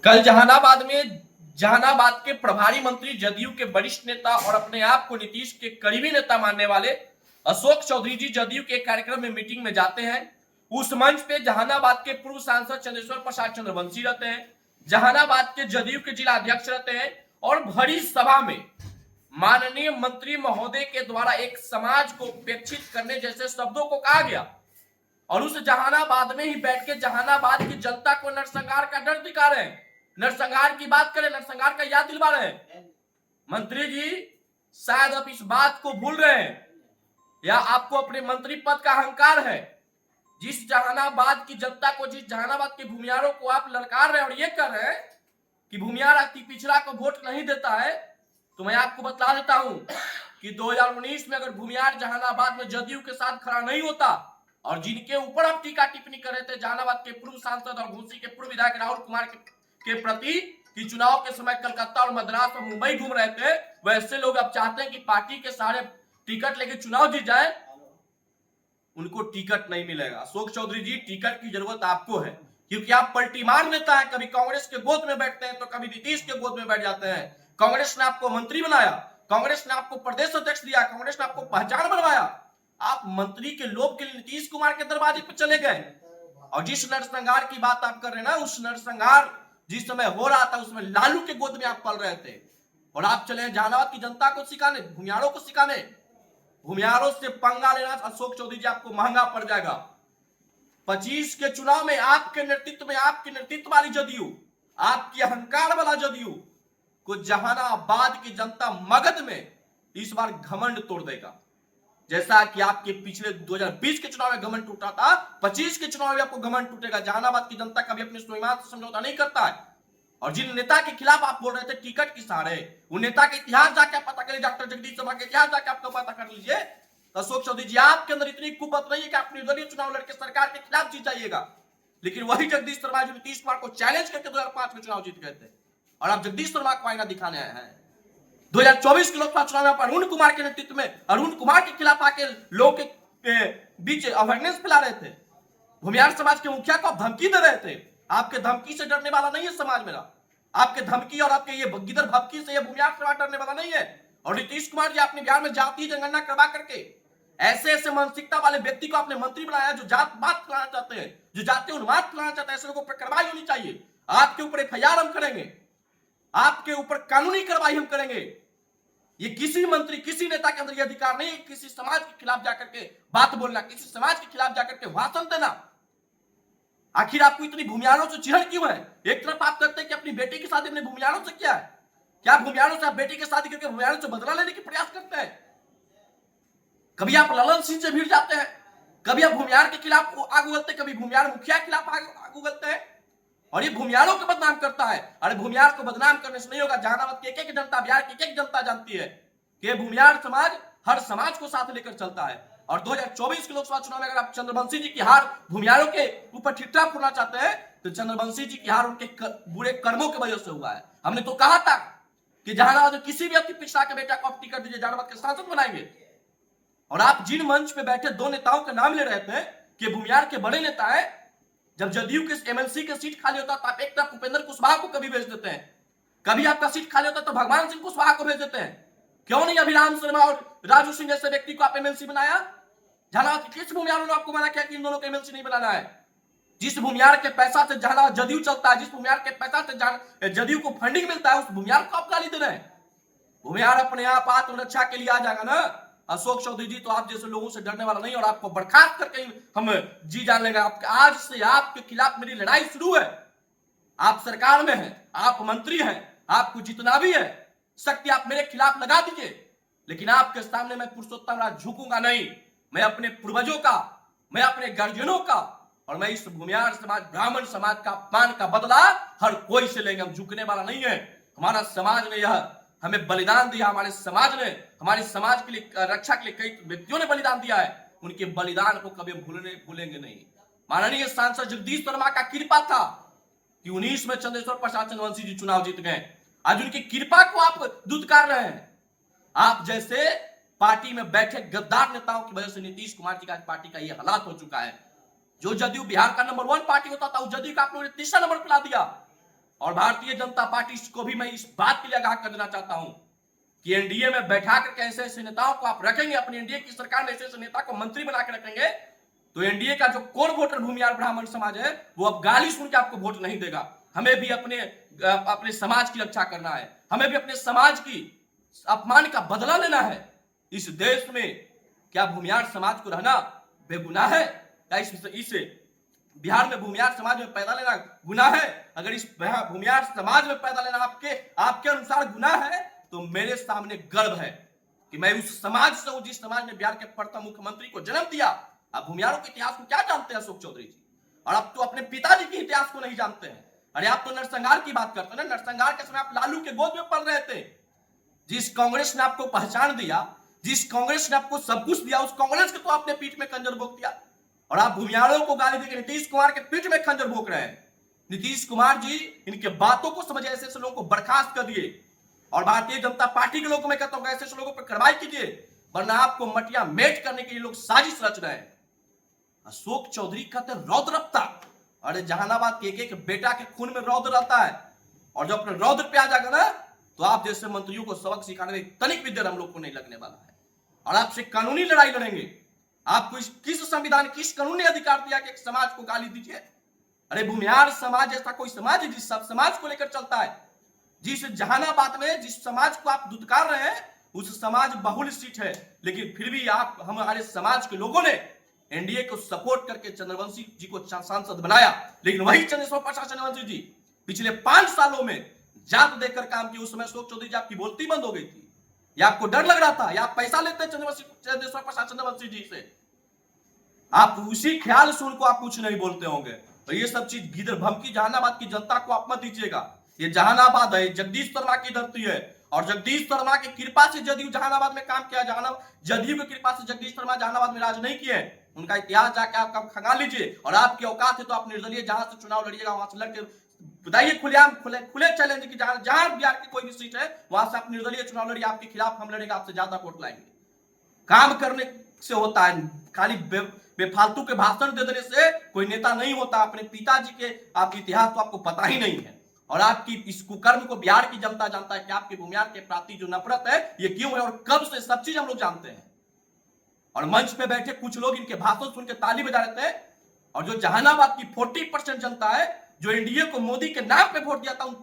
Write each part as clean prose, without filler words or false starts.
कल जहानाबाद के प्रभारी मंत्री जदयू के वरिष्ठ नेता और अपने आप को नीतीश के करीबी नेता मानने वाले अशोक चौधरी जी जदयू के कार्यक्रम में मीटिंग में जाते हैं। उस मंच पे जहानाबाद के पूर्व सांसद चंद्रेश्वर प्रसाद चंद्रवंशी रहते हैं, जहानाबाद के जदयू के जिला अध्यक्ष रहते हैं और भरी सभा में माननीय मंत्री महोदय के द्वारा एक समाज को उपेक्षित करने जैसे शब्दों को कहा गया और उस जहानाबाद में ही बैठ के जहानाबाद की जनता को नरसंहार का डर दिखा रहे हैं। नरसंहार की बात करें, नरसंहार का याद दिलवा रहे हैं। मंत्री जी शायद आप इस बात को भूल रहे हैं या आपको अपने मंत्री पद का अहंकार है। जिस जहानाबाद की जनता को, जिस जहानाबाद के भूमियारों को आप ललकार रहे हैं और ये कर रहे हैं कि भूमियार अति पिछड़ा को वोट नहीं देता है, तो मैं आपको बता देता हूं कि 2019 में अगर भूमियार जहानाबाद में जदयू के साथ खड़ा नहीं होता और जिनके ऊपर आप टीका टिप्पणी कर रहे थे, जहानाबाद के पूर्व सांसद और घोसी के पूर्व विधायक राहुल कुमार के प्रति कि चुनाव के समय कलकत्ता और मद्रास और मुंबई घूम रहे थे, वैसे लोग अब चाहते हैं कि पार्टी के सारे टिकट लेके चुनाव जीत जाए, उनको टिकट नहीं मिलेगा। अशोक चौधरी जी, टिकट की जरूरत आपको है क्योंकि आप पलटीमार नेता है। कभी कांग्रेस के गोद में बैठते हैं तो कभी नीतीश के गोद में बैठ जाते हैं। कांग्रेस ने आपको मंत्री बनाया, कांग्रेस ने आपको प्रदेश अध्यक्ष दिया, कांग्रेस ने आपको पहचान बनवाया, आप मंत्री के लोभ के लिए नीतीश कुमार के दरवाजे पर चले गए। और जिस नरसंहार की बात आप कर रहे हैं ना, उस नरसंहार जिस समय हो रहा था उसमें लालू के गोद में आप पल रहे थे और आप चले जहानाबाद की जनता को सिखाने, भूमियारों को सिखाने। भूमियारों से पंगा लेना अशोक चौधरी जी आपको महंगा पड़ जाएगा। 25 के चुनाव में आपके नेतृत्व वाली जदयू, आपकी अहंकार वाला जदयू को जहानाबाद की जनता मगध में इस बार घमंड तोड़ देगा। जैसा कि आपके पिछले 2020 के चुनाव में घमंड टूटा था, 25 के चुनाव में आपको घमंड टूटेगा। जहानाबाद की जनता कभी अपने स्वाभिमान से समझौता नहीं करता है। और जिन नेता के खिलाफ आप बोल रहे थे टिकट की सहारे, उन नेता के इतिहास जाके पता करिए, डॉक्टर जगदीश शर्मा के इतिहास जाके आपको पता कर लीजिए। अशोक चौधरी जी, आपके अंदर इतनी कुपत नहीं है कि आप निर्दलीय चुनाव लड़के सरकार के खिलाफ जीत जाइएगा। लेकिन वही जगदीश शर्मा जो नीतीश कुमार को चैलेंज करके 2005 में चुनाव जीत गए थे और आप जगदीश शर्मा को आईना दिखाने आए हैं। 2024 के लोकसभा चुनाव में अरुण कुमार के नेतृत्व में अरुण कुमार के खिलाफ आके लोगों के बीच अवेयरनेस फैला रहे थे। भूमियार समाज के मुखिया को आप धमकी दे रहे थे। आपके धमकी से डरने वाला नहीं है समाज मेरा। आपके धमकी और आपके ये गिदर भपकी से ये भूमियार समाज डरने वाला नहीं है। और नीतीश कुमार जी, आपने बिहार में जातीय जनगणना करवा करके ऐसे मानसिकता वाले व्यक्ति को आपने मंत्री बनाया जो जात बात फैलाना चाहते हैं, जो जातीय उन्माद फैलाना चाहते हैं। ऐसे लोगों पर कार्रवाई होनी चाहिए। आपके ऊपर एफआईआर हम करेंगे, आपके ऊपर कानूनी कार्रवाई हम करेंगे। ये किसी मंत्री, किसी नेता के अंदर ये अधिकार नहीं है किसी समाज के खिलाफ जाकर के बात बोलना, किसी समाज के खिलाफ जाकर के भाषण देना। आखिर आपको इतनी भूमियारों से चिढ़ क्यों है? एक तरफ आप कहते हैं कि अपनी बेटी की शादी अपने भूमियारों से किया है, क्या भूमियारों से आप बेटी की शादी करके भूमियारों से बदला लेने की प्रयास करते हैं? कभी आप ललन सिंह से भिड़ जाते हैं, कभी आप भूमियार के खिलाफ आग उगलते हैं, कभी भूमियार मुखिया के खिलाफ आग उगलते हैं और ये भूमियारों को बदनाम करता है। अरे भूमियार को बदनाम करने से नहीं होगा। जहानाबाद की एक जनता, बिहार की एक जनता जानती है कि भूमियार समाज हर समाज को साथ लेकर चलता है। और 2024 के लोकसभा चुनाव में अगर आप चंद्रवंशी जी की हार भूमियारों के ऊपर ठिठा फोड़ना चाहते हैं तो चंद्रवंशी जी की हार उनके बुरे कर्मों की वजह से हुआ है। हमने तो कहा था कि जहानाबाद में किसी भी अति पिछड़ा के बेटा को आप टिकट दीजिए, जहानाबाद के सांसद बनाएंगे। और आप जिन मंच पे बैठे दो नेताओं का नाम ले रहे थे कि भूमियार के बड़े नेता है, जब जदयू के एमएलसी का सीट खाली होता तो आप एक तरफ उपेंद्र कुशवाहा को कभी भेज देते हैं, कभी आपका सीट खाली होता तो भगवान सिंह कुशवाहा को भेज देते हैं। क्यों नहीं अभिराम शर्मा और राजू सिंह जैसे व्यक्ति को आप एमएलसी बनाया? जहानाबाद किस भूमियारों ने आपको मना किया कि इन दोनों को एमएलसी नहीं बनाना है? जिस भूमियार के पैसा से जहानाबाद जदयू चलता है, जिस भूमियार के पैसा से जदयू को फंडिंग मिलता है, उस भूमियार को आप गाली दे रहे हैं। भूमियार अपने आप आत्मरक्षा के लिए आ जाएगा ना। अशोक चौधरी जी तो आप जैसे लोगों से डरने वाला नहीं और आपको बर्खास्त करके हम जी जान लेंगे। आज से आपके खिलाफ मेरी लड़ाई शुरू है। आप सरकार में हैं, आप मंत्री हैं, आपको जितना भी है शक्ति आप मेरे खिलाफ लगा दीजिए, लेकिन आपके सामने मैं पुरुषोत्तम राज झुकूंगा नहीं। मैं अपने पूर्वजों का, मैं अपने गर्जनों का और मैं इस भूमियार समाज, ब्राह्मण समाज का अपमान का बदला हर कोई से लेंगे। हम झुकने वाला नहीं है। हमारा समाज ने यह हमें बलिदान दिया, हमारे समाज ने, हमारे समाज के लिए रक्षा के लिए कई व्यक्तियों ने बलिदान दिया है। उनके बलिदान को कभी भूलेंगे नहीं। माननीय सांसद जगदीश शर्मा का कृपा था कि 19 में चंद्रेश्वर प्रसाद चंद्रवंशी जी चुनाव जीत गए। आज उनकी कृपा को आप दुत्कार रहे हैं। आप जैसे पार्टी में बैठे गद्दार नेताओं की वजह से नीतीश कुमार जी का पार्टी का यह हालात हो चुका है। जो जदयू बिहार का नंबर 1 पार्टी होता था, उस जदयू का आप लोगों ने तीसरा नंबर पिला दिया। और भारतीय जनता पार्टी को भी मैं इस बात के लिए आगाह कर देना चाहता हूं कि एनडीए में बैठा करके ऐसे ऐसे नेताओं को आप रखेंगे, अपनी एनडीए की सरकार में ऐसे ऐसे नेता को मंत्री बना के रखेंगे, तो एनडीए का जो कोर वोटर भूमिहार ब्राह्मण समाज है वो अब गाली सुन के आपको वोट नहीं देगा। हमें भी अपने समाज की रक्षा करना है, हमें भी अपने समाज की अपमान का बदला लेना है। इस देश में क्या भूमिहार समाज को रहना बेगुनाह है? क्या इस बिहार में भूमिहार समाज में पैदा लेना गुनाह है? अगर इस भूमिहार समाज में पैदा लेना आपके अनुसार गुनाह है, तो मेरे सामने गर्व है कि मैं उस समाज से हूं जिस समाज ने बिहार के प्रथम मुख्यमंत्री को जन्म दिया। आप भूमिहारों के इतिहास को क्या जानते हैं अशोक चौधरी जी? और आप तो अपने पिताजी के इतिहास को नहीं जानते हैं। अरे आप तो नरसंहार की बात करते हैं ना, नरसंहार के समय आप लालू के गोद में पल रहे थे। जिस कांग्रेस ने आपको पहचान दिया, जिस कांग्रेस ने आपको सब कुछ दिया, उस कांग्रेस के तो आपने पीठ में खंजर भोंक दिया। और आप भूमिहारों को गाली देकर नीतीश कुमार के पीठ में खंजर भोंक रहे हैं। नीतीश कुमार जी इनके बातों को समझे, ऐसे लोगों को बर्खास्त कर दिए। और भारतीय जनता पार्टी के लोगों में कहता हूं ऐसे लोगों पर कार्रवाई कीजिए, वरना आपको मटिया मेट करने के लिए लोग साजिश रच रहे हैं। अशोक चौधरी कहते रौद्र रफ्ता। अरे जहानाबाद के एक बेटा के खून में रौद्र रहता है, और जब अपने रौद्र पे आ जाएगा ना, तो आप जैसे मंत्रियों को सबक सिखाने में तनिक भी देर हम लोग को नहीं लगने वाला है। और आपसे कानूनी लड़ाई लड़ेंगे। आपको किस संविधान, किस कानून ने अधिकार दिया कि एक समाज को गाली दीजिए? अरे भूमिहार समाज ऐसा कोई समाज है जिस सब समाज को लेकर चलता है? जिस जहानाबाद में जिस समाज को आप दुत्कार रहे हैं, उस समाज बहुल सीट है, लेकिन फिर भी आप हमारे समाज के लोगों ने एनडीए को सपोर्ट करके चंद्रवंशी जी को सांसद बनाया। लेकिन वही चंद्रशेखर प्रसाद चंद्रवंशी जी पिछले 5 सालों में जात देकर काम किया। उस समय अशोक चौधरी जी आपकी बोलती बंद हो गई थी, या आपको डर लग रहा था, या आप पैसा लेते चंद्रशेखर प्रसाद चंद्रवंशी जी से? आप उसी ख्याल से उनको आप कुछ नहीं बोलते होंगे। तो ये सब चीज गिदर भमकी जहानाबाद की जनता को आप मत दीजिएगा। ये जहानाबाद है, जगदीश शर्मा की धरती है, और जगदीश शर्मा की कृपा से जदयू जहानाबाद में काम किया। जदयू की कृपा से जगदीश शर्मा जहानाबाद में राज नहीं किए। उनका इतिहास जाके आप खंगाल लीजिए। और आपकी औकात है तो आप निर्दलीय जहां से चुनाव लड़िएगा, वहां से लड़के बताइए खुले चैलेंज की जहां बिहार की कोई भी सीट है वहां से आप निर्दलीय चुनाव लड़िए। आपके खिलाफ हम लड़ेंगे, आपसे ज्यादा वोट लाएंगे। काम करने से होता है, खाली बेफालतू के भाषण दे देने से कोई नेता नहीं होता। अपने पिताजी के आप इतिहास तो आपको पता ही नहीं है, और आपकी इस कुकर्म को बिहार की जनता जानता है कि आपके भूमिहार के प्रति जो नफरत है ये क्यों है, और कब से सब चीज हम लोग जानते हैं। और मंच पे बैठे कुछ लोग इनके भाषण सुन के ताली बजा रहे थे, और जो जहानाबाद की 40% जनता है जो एनडीए को मोदी के नाम पे वोट दिया था, उन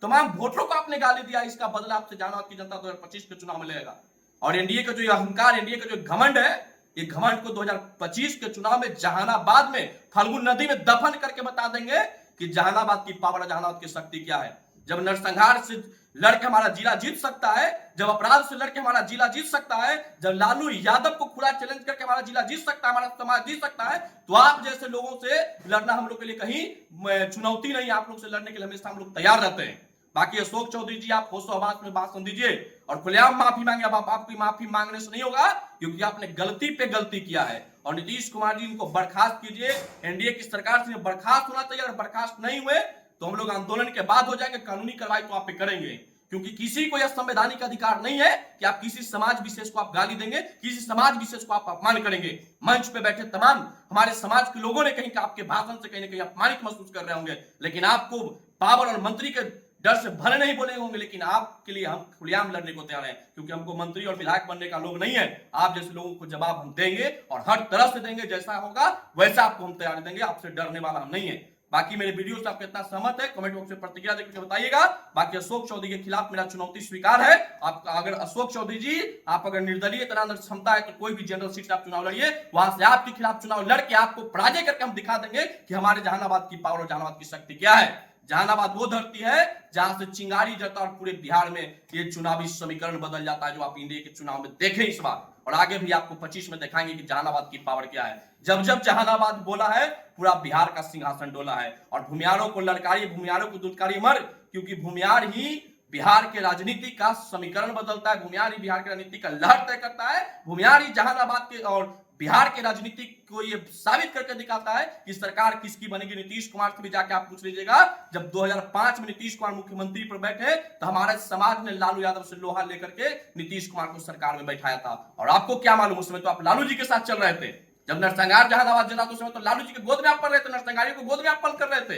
तमाम वोटरों को आपने गाली दिया। इसका बदला आपसे जहानाबाद की जनता 2025 के चुनाव में लेगा। और एनडीए का जो अहंकार, एनडीए का जो घमंड है, ये घमंड को 2025 के चुनाव में जहानाबाद में फल्गुन नदी में दफन करके बता देंगे कि जहानाबाद की पावर, जहानाबाद की शक्ति क्या है। जब नरसंहार से लड़के हमारा जिला जीत सकता है, जब अपराध से लड़के हमारा जिला जीत सकता है, जब लालू यादव को खुला चैलेंज करके हमारा जिला जीत सकता है, हमारा समाज जीत सकता है, तो आप जैसे लोगों से लड़ना हम लोग के लिए कहीं चुनौती नहीं है। आप लोग से लड़ने के लिए हमेशा हम लोग तैयार रहते हैं। बाकी अशोक चौधरी जी आप होशो हवास में बात सुन दीजिए और खुलेआम माफी मांगे। अब आपकी माफी मांगने से नहीं होगा, क्योंकि आपने गलती पे गलती किया है। और नीतीश कुमार जी इनको बर्खास्त कीजिए। एनडीए की सरकार से बर्खास्त होना चाहिए। अगर बर्खास्त नहीं हुए तो हम लोग आंदोलन के बाद हो जाएंगे, कानूनी कार्रवाई तो आप पे करेंगे, क्योंकि किसी को यह संवैधानिक अधिकार नहीं है कि आप किसी समाज विशेष को आप गाली देंगे, किसी समाज विशेष को आप अपमान करेंगे। मंच पे बैठे तमाम हमारे समाज के लोगों ने कहीं आपके भाषण से कहीं ना कहीं अपमानित महसूस कर रहे होंगे, लेकिन आपको पावर और मंत्री के डर से भले नहीं बोले होंगे, लेकिन आपके लिए हम खुलेआम लड़ने को तैयार हैं, क्योंकि हमको मंत्री और विधायक बनने का लोग नहीं है। आप जैसे लोगों को जवाब हम देंगे और हर तरह से देंगे, जैसा होगा वैसा आपको हम तैयार देंगे। आपसे डरने वाला हम नहीं है। बाकी मेरे वीडियो से आप कितना सहमत है कमेंट बॉक्स में प्रतिक्रिया देकर बताइएगा। बाकी अशोक चौधरी के खिलाफ मेरा चुनौती स्वीकार है। आप अगर अशोक चौधरी जी आप अगर निर्दलीय इतना क्षमता है तो कोई भी जनरल सीट से आप चुनाव लड़िए, वहां से आपके खिलाफ चुनाव लड़के आपको पराजय करके हम दिखा देंगे कि हमारे जहानाबाद की पावर और जहानाबाद की शक्ति क्या है। जहानाबाद वो धरती है जहां से चिंगारी जलता और पूरे बिहार में ये चुनावी समीकरण बदल जाता है, जो आप इंडिया के चुनाव में देखें इस बार, और आगे भी आपको 25 में दिखाएंगे कि जहानाबाद की पावर क्या है। जब जब जहानाबाद बोला है पूरा बिहार का सिंहासन डोला है। और भूमिहारों को लड़कारिए, भूमिहारों को दुत्कारिए मर, क्योंकि भूमिहार ही बिहार के राजनीति का समीकरण बदलता है। भूमिहार ही बिहार की राजनीति का लहर तय करता है। भूमिहार ही जहानाबाद के और बिहार के राजनीति को ये साबित करके दिखाता है कि सरकार किसकी बनेगी। नीतीश कुमार से भी जाके आप पूछ लीजिएगा, जब 2005 में नीतीश कुमार मुख्यमंत्री पर बैठे तो हमारे समाज ने लालू यादव से लोहा लेकर के नीतीश कुमार को सरकार में बैठाया था। और आपको क्या मालूम, उस समय तो आप लालू जी के साथ चल रहे थे। जब नरसंहार जहानाबाद जला तो उस समय तो लालू जी के गोद में आप पल रहे थे, नरसंहारी को गोद में आप पल कर रहे थे।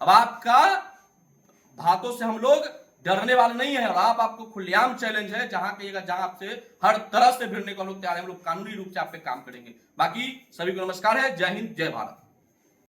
अब आपका बातों से हम लोग डरने वाले नहीं है, और आपको खुलेआम चैलेंज है, जहां कहिएगा, जहां आपसे हर तरह से भिड़ने को हम लोग तैयार हैं, हम लोग कानूनी रूप से आप पे काम करेंगे। बाकी सभी को नमस्कार है, जय हिंद, जय भारत।